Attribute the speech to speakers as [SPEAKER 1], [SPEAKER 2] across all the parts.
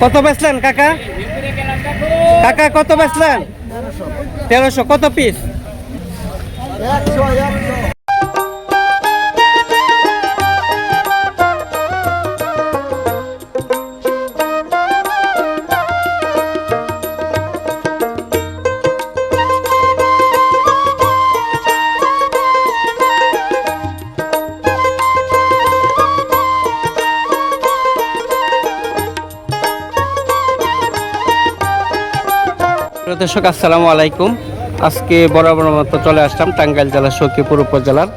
[SPEAKER 1] কত বেচলেন কাকা? কাকা কত বেচলেন? 1300। কত পিস? দর্শক আসসালামু আলাইকুম। আজকে বরাবর মতো চলে আসলাম টাঙ্গাইল জেলার সখীপুর উপজেলার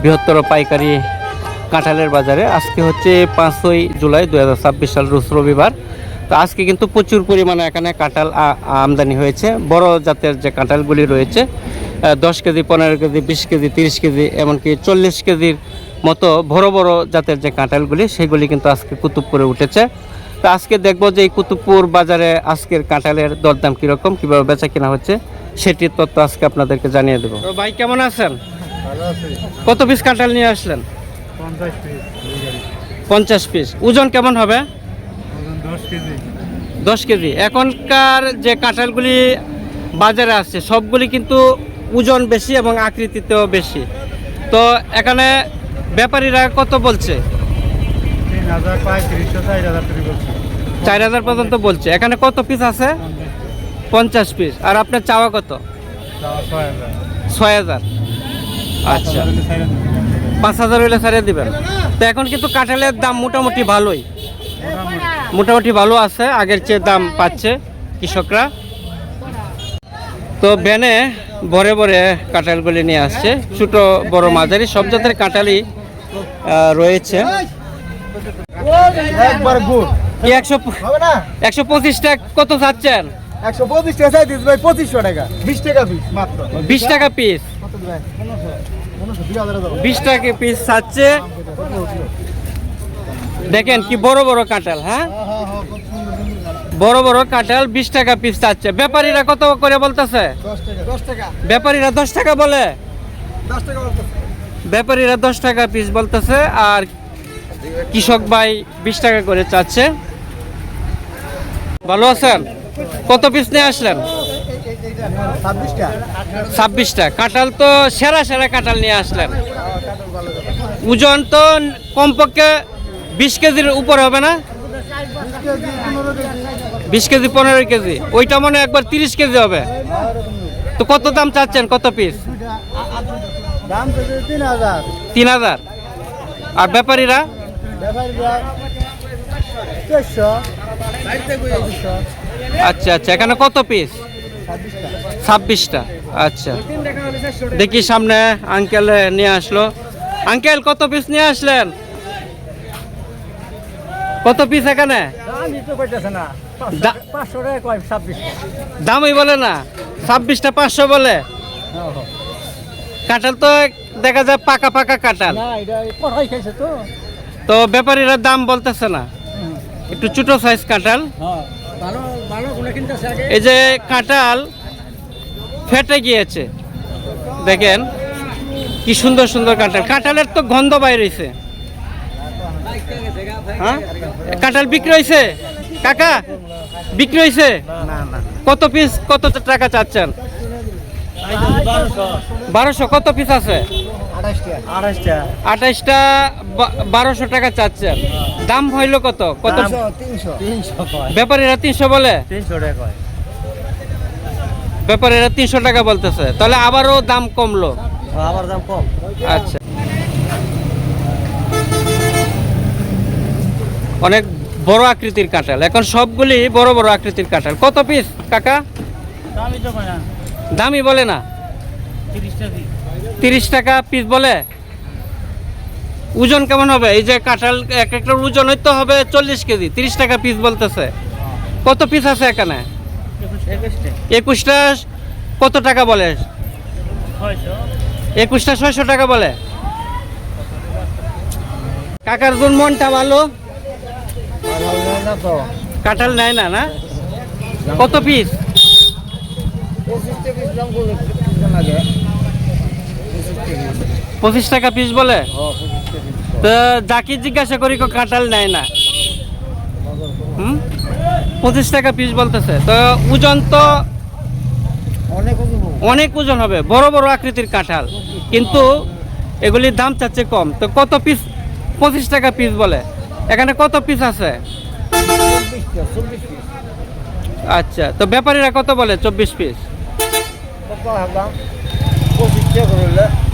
[SPEAKER 1] বৃহত্তর পাইকারি কাঁঠালের বাজারে। আজকে হচ্ছে 5ই জুলাই 2026 সাল রোজ রবিবার। তো আজকে কিন্তু প্রচুর পরিমাণে এখানে কাঁঠাল আমদানি হয়েছে। বড় জাতের যে কাঁঠালগুলি রয়েছে 10 কেজি, 15 কেজি, 20 কেজি, 30 কেজি, এমনকি 40 কেজির মতো বড় বড় জাতের যে কাঁঠালগুলি সেগুলি কিন্তু আজকে কুতুবপুরে উঠেছে। তো আজকে দেখবো যে এই কুতুবপুর বাজারে আজকের কাঁঠালের দরদাম কীরকম, কীভাবে বেচা কেনা হচ্ছে সেটির তথ্য আজকে আপনাদেরকে জানিয়ে দেবো। তো ভাই কেমন আছেন? কত পিস কাঁঠাল নিয়ে আসলেন? 50 পিস। ওজন কেমন হবে? 10 কেজি। এখনকার যে কাঁঠালগুলি বাজারে আসছে সবগুলি কিন্তু ওজন বেশি এবং আকৃতিতেও বেশি। তো এখানে ব্যাপারীরা কত বলছে? 4000 পর্যন্ত বলছে। এখানে কত পিস আছে? 50 পিস। আর আপনার চাওয়া কত? 6000। আচ্ছা, 5000 হইলে ছাড়িয়ে দিবেন। তো এখন কিন্তু কাঁঠালের দাম মোটামুটি ভালোই, মোটামুটি ভালো আছে, আগের চেয়ে দাম পাচ্ছে কৃষকরা। তো ব্যানে ভরে ভরে কাঁঠালগুলি নিয়ে আসছে, ছোট বড় মাঝারি সব জাতের কাঁঠালই রয়েছে। 125 টাকা কত চাচ্ছেন?
[SPEAKER 2] 125 টাকা চাই দিস ভাই, 2500 টাকা, 20 টাকা পিস মাত্র।
[SPEAKER 1] 20 টাকা পিস, 20 টাকা পিস চাচ্ছে। দেখেন কি বড় বড় কাঁঠাল। হ্যাঁ, বড় বড় কাঁঠাল 20 টাকা পিস চাচ্ছে। ব্যাপারীরা কত করে বলতেছে?
[SPEAKER 2] 10 টাকা।
[SPEAKER 1] ব্যাপারীরা 10 টাকা বলে,
[SPEAKER 2] 10 টাকা বলতেছে।
[SPEAKER 1] ব্যাপারীরা 10 টাকা পিস বলতেছে, আর কৃষক ভাই 20 টাকা করে চাচ্ছে। ভালো আছেন? কত পিস নিয়ে আসলেন? 26টা। কাঁঠাল তো সেরা সেরা কাঁঠাল নিয়ে আসলেন। ওজন তো কমপক্ষে 20 কেজির উপর হবে না? 20 কেজি, 15 কেজি। ওইটা মনে একবার 30 কেজি হবে। তো কত দাম চাচ্ছেন? কত পিস? 3000। আর ব্যাপারীরা? আচ্ছা আচ্ছা। এখানে কত পিস? 26টা। আচ্ছা, দেখি সামনে আঙ্কেল নিয়ে আসলো। আঙ্কেল কত পিস নিয়ে আসলেন? কত পিস এখানে? দামই বলে না, 26টা 500 বলে। কাঁঠাল তো দেখা যায় পাকা পাকা কাঁঠাল। তো ব্যাপারীরা দাম বলতেছে না, একটু ছোট সাইজ কাঁঠাল। এই যে কাঁঠাল ফেটে গিয়েছে, দেখেন কি সুন্দর সুন্দর কাঁঠাল। কাঁঠালের তো গন্ধ বাইরেছে। হ্যাঁ, কাঁঠাল বিক্রি হয়েছে কাকা? বিক্রি হয়েছে? কত পিস, কত টাকা চাচ্ছেন? 1200। কত পিস আছে? 28টা। 1200 টাকা চাচ্ছেন। দাম হইলো কত? কত?
[SPEAKER 2] 300।
[SPEAKER 1] ব্যাপারীরা 300 বলে?
[SPEAKER 2] 300 টাকা।
[SPEAKER 1] ব্যাপারীরা 300 টাকা বলতেছে, তাহলে আবারও দাম কমলো।
[SPEAKER 2] আবার দাম কম।
[SPEAKER 1] আচ্ছা, অনেক বড় আকৃতির কাঁঠাল, এখন সবগুলি বড় বড় আকৃতির কাঁঠাল। কত পিস কাকা? দামই বলে না, 30 টাকা পিস বলে। ওজন কেমন হবে? এই যে কাঁঠাল এক একটা ওজন হইতে হবে 40 কেজি, 30 টাকা পিস বলতেছে। কত পিস আছে এখানে? 21টা। কত টাকা বলে? 21টা 600 টাকা বলে। কাকার জন্য মনটা ভালো, কাঁঠাল নেয় না না? কত পিস? 25 টাকা পিস বলে। তো যাকে জিজ্ঞাসা করি কাঁঠাল নেয় না। 25 টাকা পিস বলতেছে। তো ওজন তো অনেক ওজন হবে, বড় বড় আকৃতির কাঁঠাল, কিন্তু এগুলির দাম চাচ্ছে কম। তো কত পিস? 25 টাকা পিস বলে। এখানে কত পিস আছে? আচ্ছা, তো ব্যাপারীরা কত বলে? 24 পিস।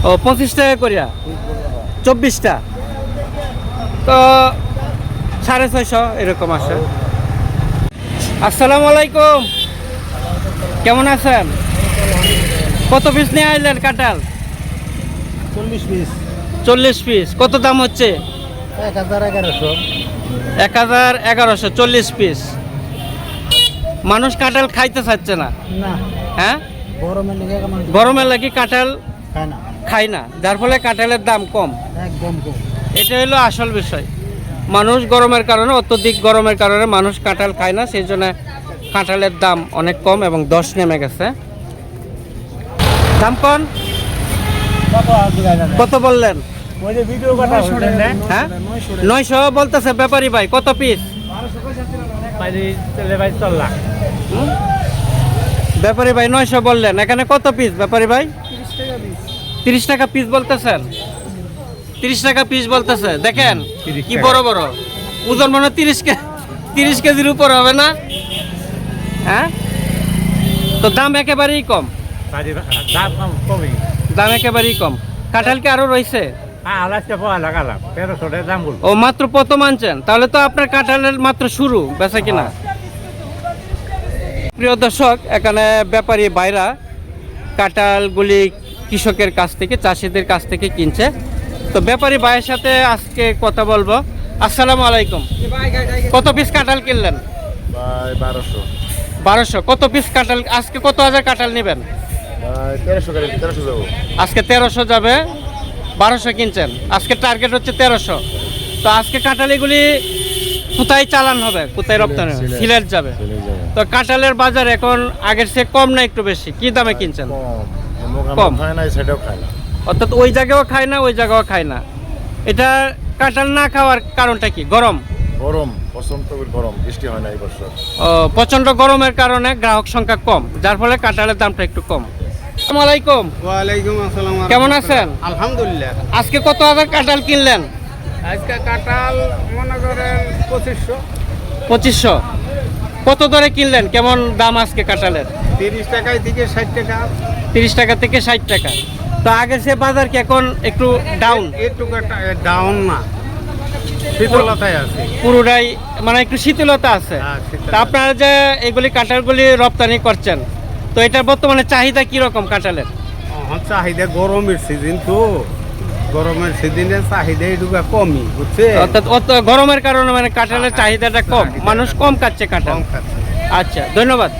[SPEAKER 1] ও 25 টাকা করিয়া 24টা, তো 650 এরকম আসে। আসসালামু আলাইকুম, কেমন আছেন? কত পিস নিয়ে আইলেন কাঁঠাল?
[SPEAKER 2] 40 পিস।
[SPEAKER 1] 40 পিস। কত দাম হচ্ছে?
[SPEAKER 2] 1100।
[SPEAKER 1] 1100, 40 পিস। মানুষ কাঁঠাল খাইতে চাচ্ছে না।
[SPEAKER 2] না,
[SPEAKER 1] হ্যাঁ,
[SPEAKER 2] গরমের লেগে
[SPEAKER 1] গরমের লাগি কাঁঠাল
[SPEAKER 2] খায় না,
[SPEAKER 1] খায় না, যার ফলে কাঁঠালের দাম কম।
[SPEAKER 2] একদম কম।
[SPEAKER 1] এটা হলো আসল বিষয়। মানুষ গরমের কারণে, অত্যধিক গরমের কারণে মানুষ কাঁঠাল খায় না, সেই জন্য কাঁঠালের দাম অনেক কম এবং 10 নেমে গেছে। দাম কোন কত বললেন?
[SPEAKER 2] ওই যে ভিডিও কথা শুনেন না,
[SPEAKER 1] হ্যাঁ, 900 বলতেছে ব্যাপারী ভাই। কত পিস? ব্যাপারী ভাই 900 বললেন, এখানে কত পিস ব্যাপারী ভাই? 30 টাকা পিস বলতেছেন। 30 টাকা পিস বলতেছে। দেখেন কি বড় বড় ওজন, মনে হয় 30 কেজির উপর হবে না? হ্যাঁ, তো দাম একেবারেই কম। দাম একেবারেই কম। কাঁঠাল কি আরো রয়েছে? ও মাত্র প্রথম আনছেন, তাহলে তো আপনার কাঁঠালের মাত্র শুরু বেচা কিনা। প্রিয় দর্শক, এখানে ব্যাপারী বাইরা কাঁঠালগুলি কৃষকের কাছ থেকে, চাষিদের কাছ থেকে কিনছে। তো ব্যাপারী ভাইয়ের সাথে আজকে কথা বলবো। আসসালামু আলাইকুম, কত পিস কাঁঠাল কিনলেন? 1200। কত পিস কাঁঠাল আজকে? কত হাজার কাঁঠাল নেবেন?
[SPEAKER 2] 1300 যাবো।
[SPEAKER 1] আজকে 1300 যাবে, 1200 কিনছেন। আজকে টার্গেট হচ্ছে 1300। তো আজকে কাঁঠাল এগুলি কোথায় চালান হবে, কোথায় রপ্তানি হবে? সিলেট যাবে। তো কাঁঠালের বাজার এখন আগের চেয়ে কম না একটু বেশি? কি দামে কিনছেন? কম। অর্থাৎ ওই জায়গাও খায় না, ওই জায়গাও খায় না। এটা কাঁঠাল না খাওয়ার কারণটা কি? গরম?
[SPEAKER 3] গরম, প্রচন্ড গরম, বৃষ্টি হয় না এই বছর।
[SPEAKER 1] প্রচন্ড গরমের কারণে গ্রাহক সংখ্যা কম, যার ফলে কাঁঠালের দামটা একটু কম। আসসালামু আলাইকুম।
[SPEAKER 2] ওয়ালাইকুম আসসালাম।
[SPEAKER 1] কেমন আছেন?
[SPEAKER 2] আলহামদুলিল্লাহ।
[SPEAKER 1] আজকে কত হাজার কাঁঠাল কিনলেন?
[SPEAKER 2] আজকে কাঁঠাল মনে করেন 2500।
[SPEAKER 1] 2500। কত দরে কিনলেন? কেমন দাম আজকে কাঁঠালের?
[SPEAKER 2] 30 টাকায় থেকে 60 টাকা।
[SPEAKER 1] 30 টাকা থেকে 60 টাকা। তো আগের সে বাজার কি এখন একটু ডাউন?
[SPEAKER 2] একটু ডাউন না, শীতলতায় আছে।
[SPEAKER 1] পুরোটাই মানে একটু শীতলতা আছে।
[SPEAKER 2] হ্যাঁ, শীতলতা।
[SPEAKER 1] তা আপনারা যে এগুলি কাঁঠালগুলি রপ্তানি করছেন, তো এটা বর্তমানে চাহিদা কিরকম কাঁঠালের?
[SPEAKER 2] চাহিদা গরমের সিজন তো, গরমের সিজনে চাহিদা একটু কমই, বুঝছে?
[SPEAKER 1] অর্থাৎ গরমের কারণে মানে কাঁঠালের চাহিদাটা কম, মানুষ কম খাচ্ছে কাঁঠাল।
[SPEAKER 2] কম খাচ্ছে।
[SPEAKER 1] আচ্ছা, ধন্যবাদ।